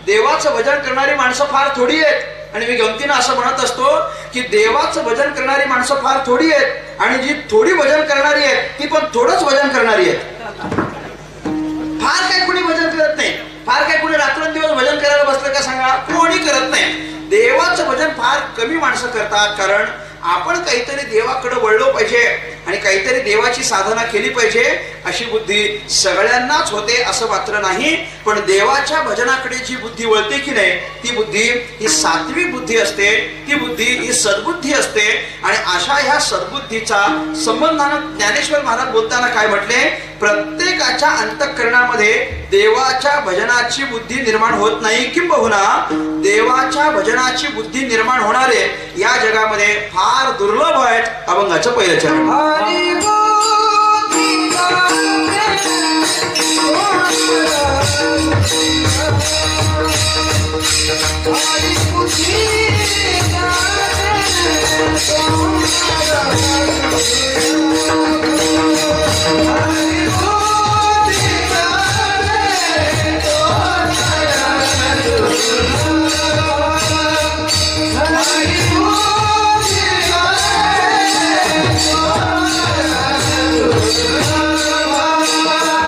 देवाचं भजन करणारी माणसं फार थोडी आहेत आणि मी गमतीनं असं म्हणत असतो की देवाचं भजन करणारी माणसं फार थोडी आहेत आणि जी थोडी भजन करणारी आहेत ती पण थोडंच भजन करणारी आहेत. फार काय कोणी भजन करत नाही, फार काय कोणी रात्रंदिवस भजन करायला बसलं का सांगा, कोणी करत नाही. देवाचं भजन फार कमी माणसं करतात, कारण आपण काहीतरी देवाकडे वळलो पाहिजे आणि काहीतरी देवाची साधना केली पाहिजे अशी बुद्धी सगळ्यांनाच होते असं मात्र नाही. पण देवाच्या भजनाकडे जी बुद्धी वळते की नाही ती बुद्धी ही सात्विक बुद्धी असते, ती बुद्धी ही सद्बुद्धी असते. आणि अशा ह्या सद्बुद्धीचा संबंधानं ज्ञानेश्वर महाराज बोलताना काय म्हटले, प्रत्येकाच्या अंतःकरणामध्ये देवाच्या भजनाची बुद्धी निर्माण होत नाही, किंबहुना देवाच्या भजनाची बुद्धी निर्माण होणारे या जगामध्ये फार दुर्लभ आहेत. अभंगाचं पहिलं चरण. हरी